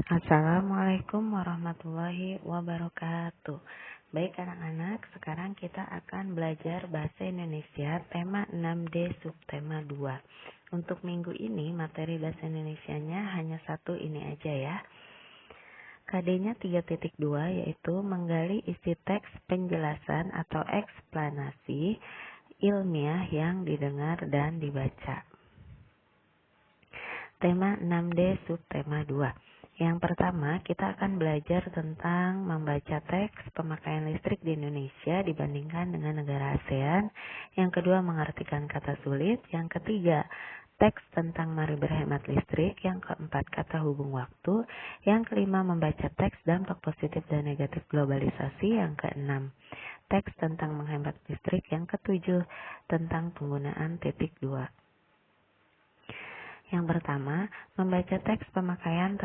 Assalamualaikum warahmatullahi wabarakatuh. Baik anak-anak, sekarang kita akan belajar bahasa Indonesia tema 6D subtema 2. Untuk minggu ini materi bahasa Indonesianya hanya satu ini aja ya. KD-nya 3.2 yaitu menggali isi teks penjelasan atau eksplanasi ilmiah yang didengar dan dibaca. Tema 6D subtema 2. Yang pertama, kita akan belajar tentang membaca teks pemakaian listrik di Indonesia dibandingkan dengan negara ASEAN. Yang kedua, mengartikan kata sulit. Yang ketiga, teks tentang mari berhemat listrik. Yang keempat, kata hubung waktu. Yang kelima, membaca teks dampak positif dan negatif globalisasi. Yang keenam, teks tentang menghemat listrik. Yang ketujuh, tentang penggunaan titik dua. Yang pertama, membaca teks pemakaian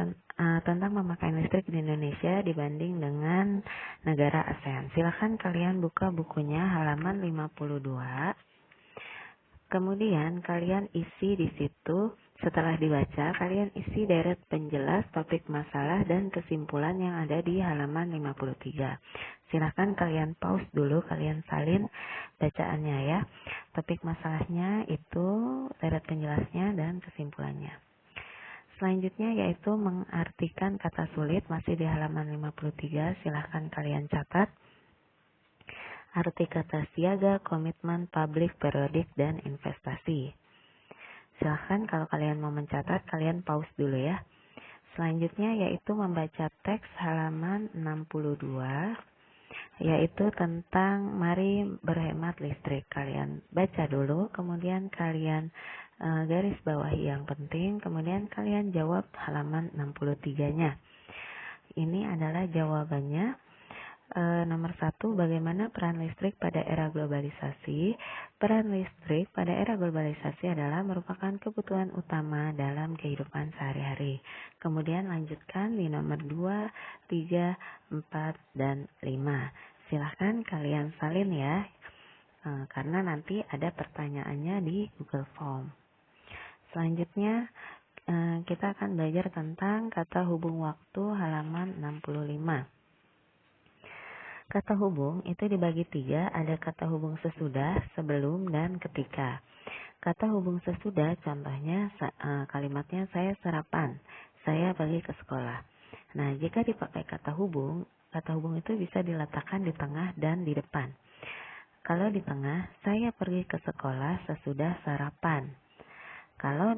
tentang pemakaian listrik di Indonesia dibanding dengan negara ASEAN. Silakan kalian buka bukunya halaman 52. Kemudian kalian isi di situ. Setelah dibaca, kalian isi deret penjelas topik masalah dan kesimpulan yang ada di halaman 53. Silahkan kalian pause dulu, kalian salin bacaannya ya. Topik masalahnya itu deret penjelasnya dan kesimpulannya. Selanjutnya yaitu mengartikan kata sulit, masih di halaman 53. Silahkan kalian catat arti kata siaga, komitmen, publik, periodik, dan investasi. Silahkan kalau kalian mau mencatat, kalian pause dulu ya. Selanjutnya yaitu membaca teks halaman 62, yaitu tentang mari berhemat listrik. Kalian baca dulu, kemudian kalian garis bawahi yang penting, kemudian kalian jawab halaman 63-nya. Ini adalah jawabannya. Nomor 1, bagaimana peran listrik pada era globalisasi? Peran listrik pada era globalisasi adalah merupakan kebutuhan utama dalam kehidupan sehari-hari. Kemudian lanjutkan di nomor 2, 3, 4, dan 5. Silahkan kalian salin ya, karena nanti ada pertanyaannya di Google Form. Selanjutnya kita akan belajar tentang kata hubung waktu halaman 65. Kata hubung itu dibagi 3, ada kata hubung sesudah, sebelum, dan ketika. Kata hubung sesudah contohnya kalimatnya saya sarapan, saya pergi ke sekolah. Nah, jika dipakai kata hubung itu bisa diletakkan di tengah dan di depan. Kalau di tengah, saya pergi ke sekolah sesudah sarapan. Kalau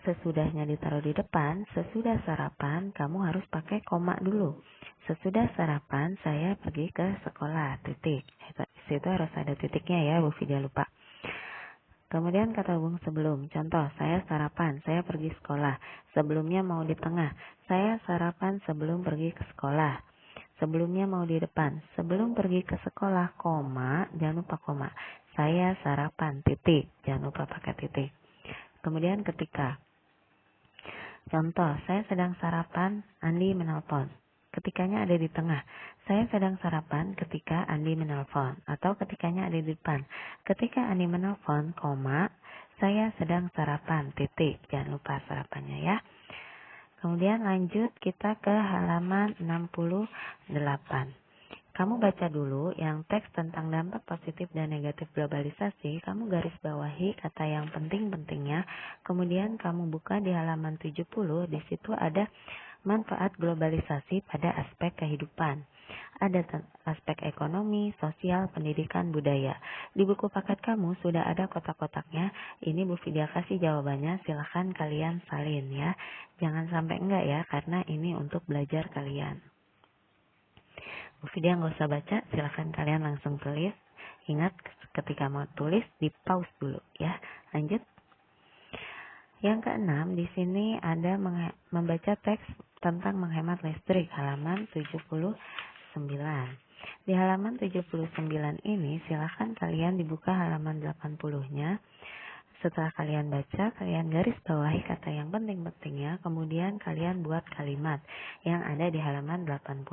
sesudahnya ditaruh di depan, sesudah sarapan kamu harus pakai koma dulu. Sesudah sarapan saya pergi ke sekolah, titik. Situ harus ada titiknya ya, Bu Fidia lupa. Kemudian kata hubung sebelum. Contoh, saya sarapan, saya pergi sekolah. Sebelumnya mau di tengah. Saya sarapan sebelum pergi ke sekolah. Sebelumnya mau di depan. Sebelum pergi ke sekolah, koma, jangan lupa koma. Saya sarapan, titik. Jangan lupa pakai titik. Kemudian ketika. Contoh, saya sedang sarapan, Andi menelpon. Ketikanya ada di tengah. Saya sedang sarapan ketika Andi menelpon. Atau ketikanya ada di depan. Ketika Andi menelpon, koma, saya sedang sarapan, titik. Jangan lupa sarapannya ya. Kemudian lanjut kita ke halaman 68. Kamu baca dulu yang teks tentang dampak positif dan negatif globalisasi, kamu garis bawahi kata yang penting-pentingnya, kemudian kamu buka di halaman 70, di situ ada manfaat globalisasi pada aspek kehidupan. Ada aspek ekonomi, sosial, pendidikan, budaya. Di buku paket kamu sudah ada kotak-kotaknya, ini Bu Fidia kasih jawabannya, silahkan kalian salin ya. Jangan sampai enggak ya, karena ini untuk belajar kalian. Bu Fidia nggak usah baca, silahkan kalian langsung tulis. Ingat ketika mau tulis di pause dulu ya. Lanjut. Yang keenam di sini ada membaca teks tentang menghemat listrik halaman 79. Di halaman 79 ini silahkan kalian dibuka halaman 80-nya. Setelah kalian baca, kalian garis bawahi kata yang penting-pentingnya, kemudian kalian buat kalimat yang ada di halaman 80.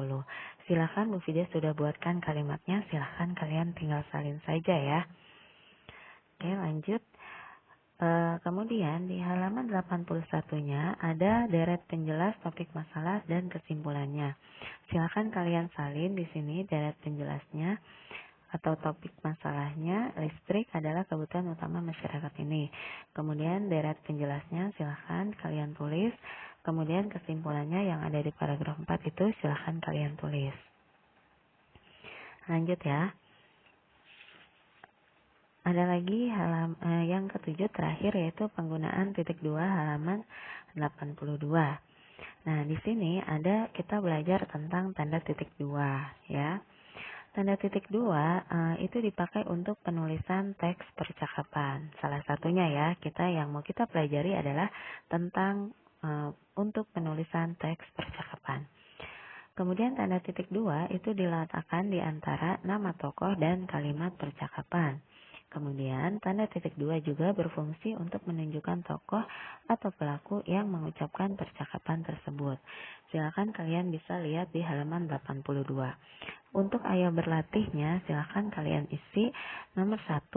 Silakan Bu Fidia sudah buatkan kalimatnya, silakan kalian tinggal salin saja ya. Oke, lanjut. Kemudian di halaman 81-nya ada deret penjelas topik masalah dan kesimpulannya. Silakan kalian salin di sini deret penjelasnya atau topik masalahnya. Listrik adalah kebutuhan utama masyarakat ini. Kemudian deret penjelasnya silakan kalian tulis. Kemudian kesimpulannya yang ada di paragraf 4 itu silakan kalian tulis. Lanjut ya. Ada lagi yang ketujuh terakhir yaitu penggunaan titik 2 halaman 82. Nah, di sini kita belajar tentang tanda titik 2 ya. Tanda titik 2 itu dipakai untuk penulisan teks percakapan. Salah satunya ya, yang mau kita pelajari adalah tentang untuk penulisan teks percakapan. Kemudian tanda titik 2 itu diletakkan di antara nama tokoh dan kalimat percakapan. Kemudian tanda titik 2 juga berfungsi untuk menunjukkan tokoh atau pelaku yang mengucapkan percakapan tersebut. Silakan kalian bisa lihat di halaman 82. Untuk ayo berlatihnya, silakan kalian isi nomor 1.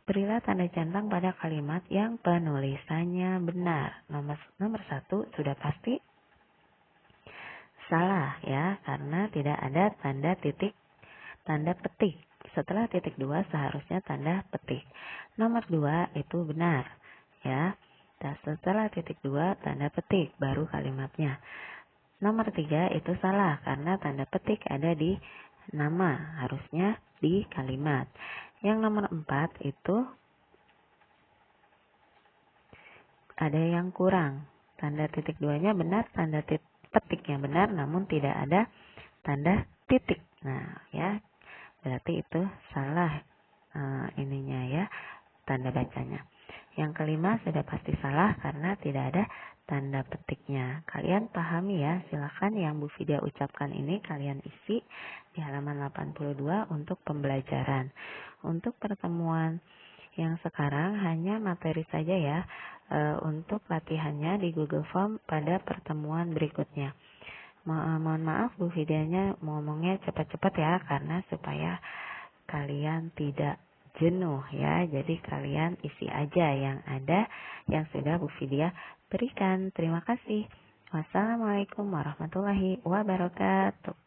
Berilah tanda centang pada kalimat yang penulisannya benar. Nomor 1 sudah pasti salah ya, karena tidak ada tanda petik. Setelah titik 2 seharusnya tanda petik. Nomor 2 itu benar ya. Dan setelah titik 2 tanda petik baru kalimatnya. Nomor 3 itu salah karena tanda petik ada di nama, harusnya di kalimat. Yang nomor 4 itu ada yang kurang. Tanda titik 2-nya benar, tanda petiknya benar, namun tidak ada tanda titik. Nah, ya, berarti itu salah ininya ya, tanda bacanya. Yang kelima sudah pasti salah karena tidak ada tanda petiknya. Kalian pahami ya, silakan yang Bu Fidia ucapkan ini kalian isi di halaman 82 untuk pembelajaran. Untuk pertemuan yang sekarang hanya materi saja ya, untuk latihannya di Google Form pada pertemuan berikutnya. Mohon maaf Bu Fidianya ngomongnya cepat-cepat ya, karena supaya kalian tidak jenuh ya. Jadi kalian isi aja yang ada yang sudah Bu Fidia berikan. Terima kasih. Wassalamualaikum warahmatullahi wabarakatuh.